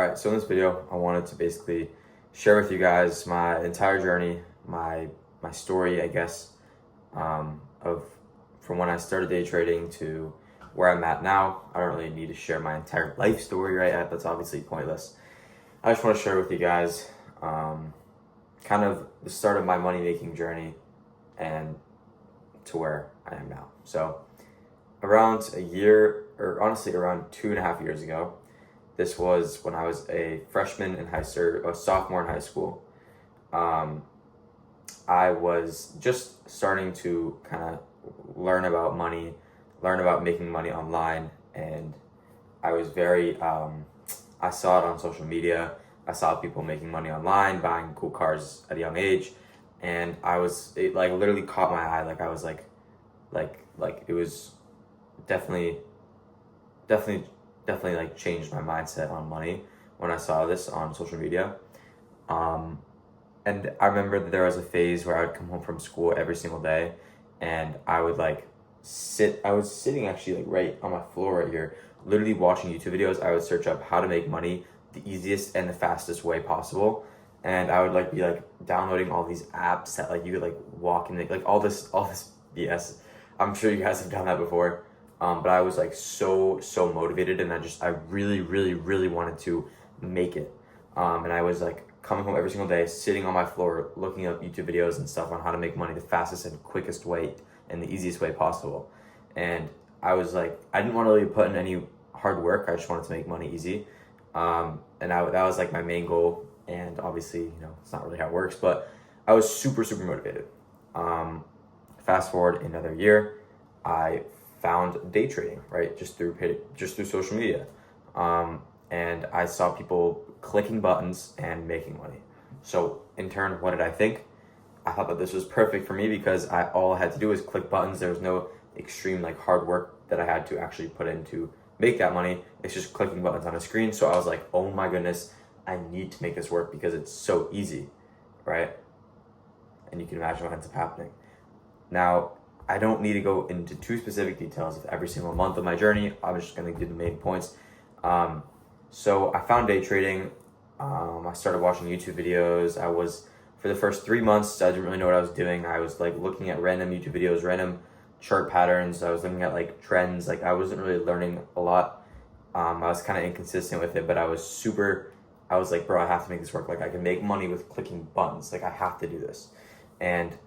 Alright, so in this video, I wanted to basically share with you guys my entire journey, my story, I guess, of from when I started day trading to where I'm at now. I don't really need to share my entire life story right at. That's obviously pointless. I just want to share with you guys kind of the start of my money-making journey and to where I am now. So around a year, or honestly around 2.5 years ago, this was when I was a freshman in a sophomore in high school. I was just starting to kind of learn about money, learn about making money online, and I was I saw it on social media. I saw people making money online, buying cool cars at a young age, and it like literally caught my eye. Like I was like it was definitely definitely definitely like changed my mindset on money when I saw this on social media. And I remember that there was a phase where I would come home from school every single day and I would I was sitting actually like right on my floor right here, literally watching YouTube videos. I would search up how to make money the easiest and the fastest way possible. And I would be downloading all these apps that you could walk and make all this BS. I'm sure you guys have done that before. But I was so motivated, and I really, really, really wanted to make it. And I was coming home every single day, sitting on my floor, looking up YouTube videos and stuff on how to make money the fastest and quickest way and the easiest way possible. And I was I didn't want to really put in any hard work. I just wanted to make money easy. That was my main goal. And obviously, it's not really how it works, but I was super, super motivated. Fast forward another year, I found day trading, right? Just through social media. And I saw people clicking buttons and making money. So in turn, what did I think? I thought that this was perfect for me because all I had to do was click buttons. There was no extreme hard work that I had to actually put in to make that money. It's just clicking buttons on a screen. So I was like, oh my goodness, I need to make this work because it's so easy, right? And you can imagine what ends up happening. Now, I don't need to go into too specific details of every single month of my journey. I'm just going to give the main points. So I found day trading. I started watching YouTube videos. For the first 3 months, I didn't really know what I was doing. I was looking at random YouTube videos, random chart patterns. I was looking at trends. I wasn't really learning a lot. I was kind of inconsistent with it, but I was bro, I have to make this work. I can make money with clicking buttons. I have to do this. And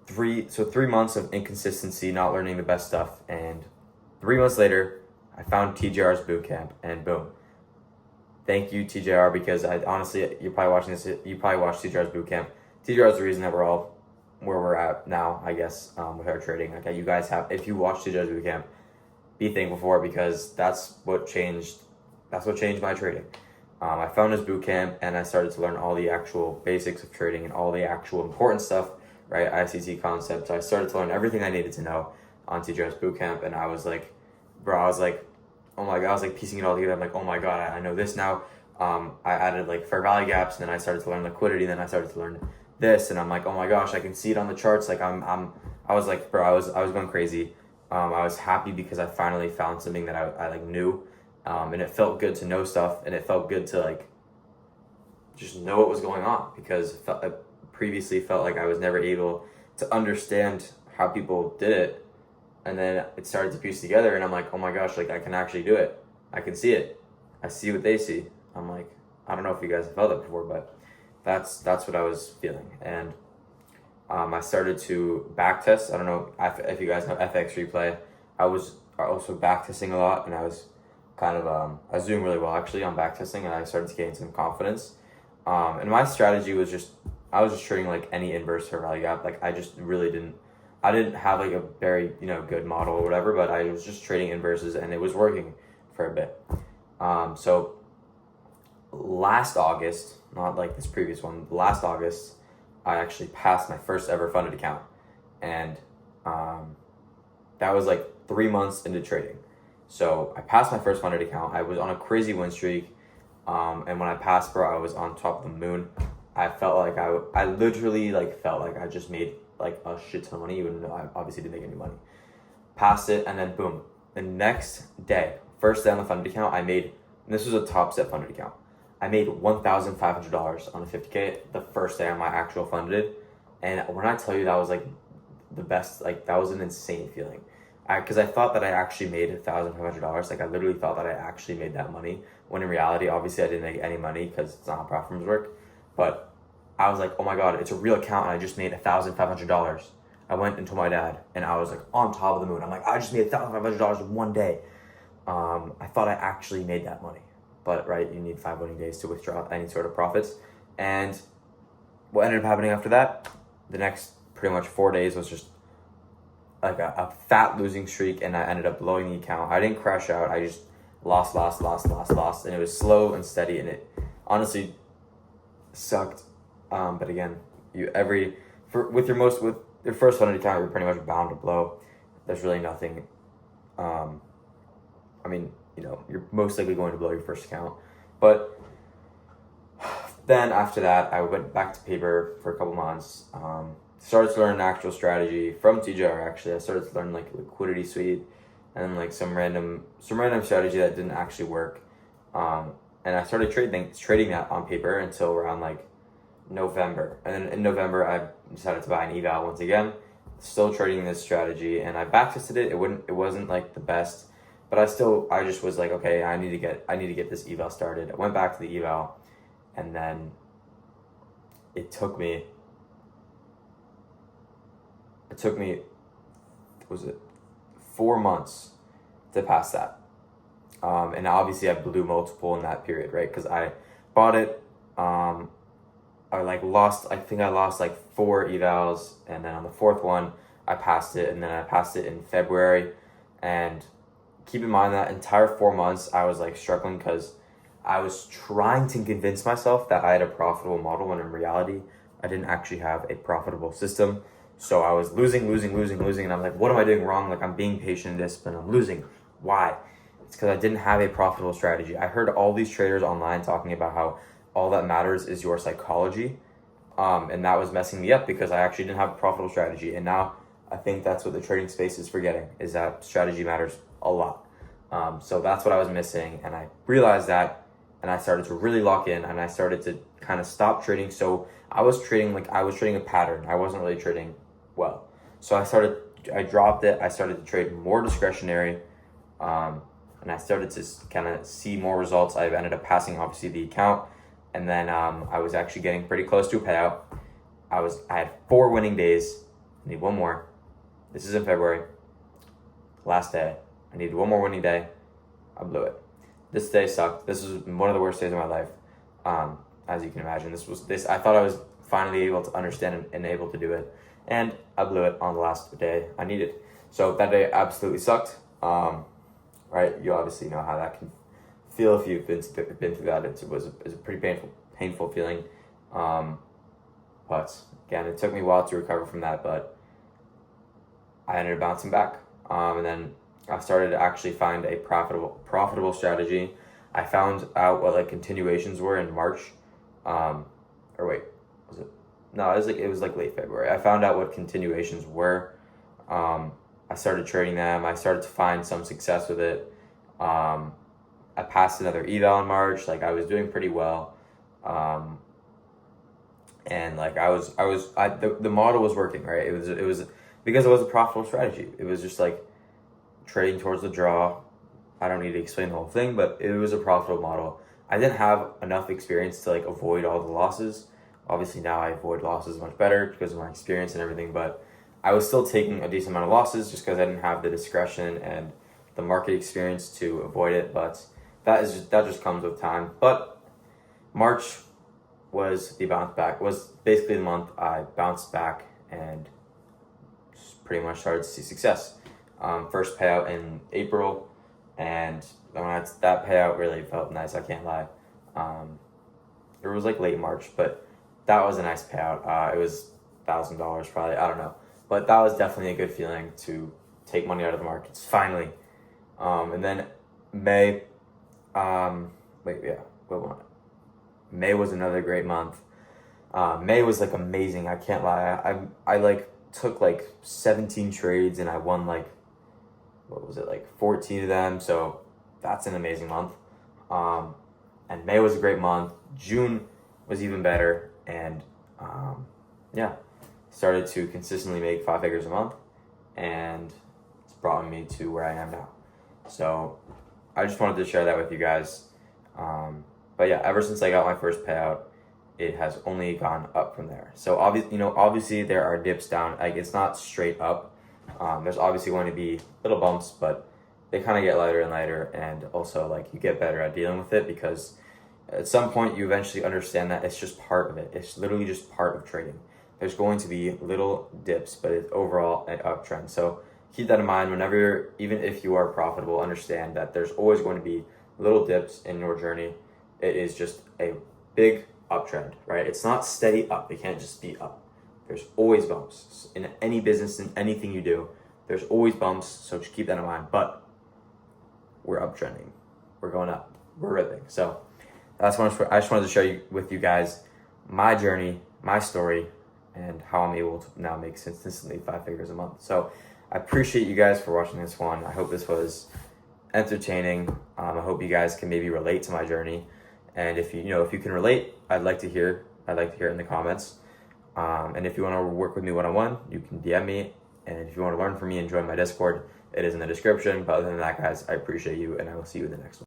3 months of inconsistency, not learning the best stuff, and 3 months later, I found TJR's bootcamp, and boom. Thank you, TJR, because you're probably watching this, you probably watched TJR's bootcamp. TJR is the reason that we're all where we're at now, I guess, with our trading. You guys if you watch TJR's bootcamp, be thankful for it because that's what changed my trading. I found his bootcamp, and I started to learn all the actual basics of trading and all the actual important stuff, right? ICT concepts. I started to learn everything I needed to know on TJR's bootcamp, and I was oh my god, I was piecing it all together. I'm oh my god, I know this now. I added fair value gaps, and then I started to learn liquidity, and then I started to learn this, and I'm oh my gosh, I can see it on the charts. I was going crazy. I was happy because I finally found something that I knew, and it felt good to know stuff, and it felt good to just know what was going on because I previously felt like I was never able to understand how people did it. And then it started to piece together, and I'm oh my gosh, I can actually do it. I can see it. I see what they see. I'm I don't know if you guys have felt that before, but that's what I was feeling. And I started to backtest. I don't know if you guys know FX Replay. I was also backtesting a lot, and I was I was doing really well actually on backtesting, and I started to gain some confidence. And my strategy was I was just trading any inverse fair value gap. I didn't have a very good model or whatever, but I was just trading inverses, and it was working for a bit. So last August, not this previous one, last August, I actually passed my first ever funded account, and that was 3 months into trading. So I passed my first funded account. I was on a crazy win streak, and when I passed, bro, I was on top of the moon. I felt I literally felt I just made a shit ton of money, even though I obviously didn't make any money. Passed it, and then boom, the next day, first day on the funded account, I made and this was a top step funded account. I made $1,500 on the 50K the first day on my actual funded. And when I tell you that was like the best, like that was an insane feeling. Because I thought that I actually made $1,500. Like I literally thought that I actually made that money. When in reality, obviously I didn't make any money because it's not how platforms work. But I was like, oh my God, it's a real account and I just made $1,500. I went and told my dad and I was like on top of the moon. I'm like, I just made $1,500 in one day. I thought I actually made that money. But right, you need 5 winning days to withdraw any sort of profits. And what ended up happening after that, the next pretty much 4 days was just like a fat losing streak, and I ended up blowing the account. I didn't crash out. I just lost, and it was slow and steady, and it honestly sucked. But again, with your first 100 account, you're pretty much bound to blow. There's really nothing. I mean, you're most likely going to blow your first account, but then after that, I went back to paper for a couple months. Started to learn an actual strategy from TJR. Actually, I started to learn like liquidity suite, and then like some random strategy that didn't actually work. And I started trading that on paper until around like November. And then in November, I decided to buy an eval once again. Still trading this strategy, and I backtested it. It wasn't like the best, but I just was like, okay, I need to get this eval started. I went back to the eval, and then it took me, was it 4 months to pass that. And obviously I blew multiple in that period, right? Because I bought it, I think I lost like 4 evals, and then on the 4th one, I passed it, and then I passed it in February. And keep in mind that entire 4 months, I was like struggling because I was trying to convince myself that I had a profitable model, when in reality, I didn't actually have a profitable system. So I was losing, and I'm like, what am I doing wrong? Like, I'm being patient and disciplined, I'm losing. Why? It's because I didn't have a profitable strategy. I heard all these traders online talking about how all that matters is your psychology. And that was messing me up because I actually didn't have a profitable strategy. And now I think that's what the trading space is forgetting, is that strategy matters a lot. So that's what I was missing. And I realized that, and I started to really lock in, and I started to kind of stop trading. So I was trading a pattern. I wasn't really trading well. So I dropped it. I started to trade more discretionary. And I started to kind of see more results. I've ended up passing obviously the account. And then I was actually getting pretty close to a payout. I had 4 winning days. I need one more. This is in February. Last day. I needed one more winning day. I blew it. This day sucked. This was one of the worst days of my life. As you can imagine, I thought I was finally able to understand and able to do it. And I blew it on the last day I needed. So that day absolutely sucked. Right? You obviously know how that can feel if you've been through that. It's a pretty painful feeling. But again, it took me a while to recover from that, but I ended up bouncing back. And then I started to actually find a profitable strategy. I found out what like continuations were in March. Was it? No, it was like late February. I found out what continuations were. I started trading them. I started to find some success with it. I passed another eval in March. Like I was doing pretty well. And like the model was working, right? It was because it was a profitable strategy. It was just like trading towards the draw. I don't need to explain the whole thing, but it was a profitable model. I didn't have enough experience to like avoid all the losses. Obviously now I avoid losses much better because of my experience and everything, but I was still taking a decent amount of losses just because I didn't have the discretion and the market experience to avoid it. But that just comes with time. But March was the bounce back, was basically the month I bounced back and just pretty much started to see success. First payout in April, and that payout really felt nice, I can't lie. It was like late March, but that was a nice payout. It was $1,000 probably, I don't know. But that was definitely a good feeling to take money out of the markets, finally. And then May, May was another great month. May was like amazing, I can't lie. I like took like 17 trades and I won like, 14 of them, so that's an amazing month. And May was a great month. June was even better, and yeah, started to consistently make 5 figures a month, and it's brought me to where I am now. So I just wanted to share that with you guys. But yeah, ever since I got my first payout, it has only gone up from there. So obviously there are dips down. Like, it's not straight up. There's obviously going to be little bumps, but they kind of get lighter and lighter, and also like you get better at dealing with it, because at some point you eventually understand that it's just part of it. It's literally just part of trading. There's going to be little dips, but it's overall an uptrend. So keep that in mind whenever even if you are profitable, understand that there's always going to be little dips in your journey. It is just a big uptrend, right? It's not steady up. It can't just be up. There's always bumps in any business, in anything you do. There's always bumps, so just keep that in mind. But we're uptrending. We're going up. We're ripping. So that's what I just wanted to share with you guys my journey, my story, and how I'm able to now make consistently 5 figures a month. So I appreciate you guys for watching this one. I hope this was entertaining. I hope you guys can maybe relate to my journey. And if you can relate, I'd like to hear it in the comments. And if you want to work with me one-on-one, you can DM me. And if you want to learn from me and join my Discord, it is in the description. But other than that, guys, I appreciate you, and I will see you in the next one.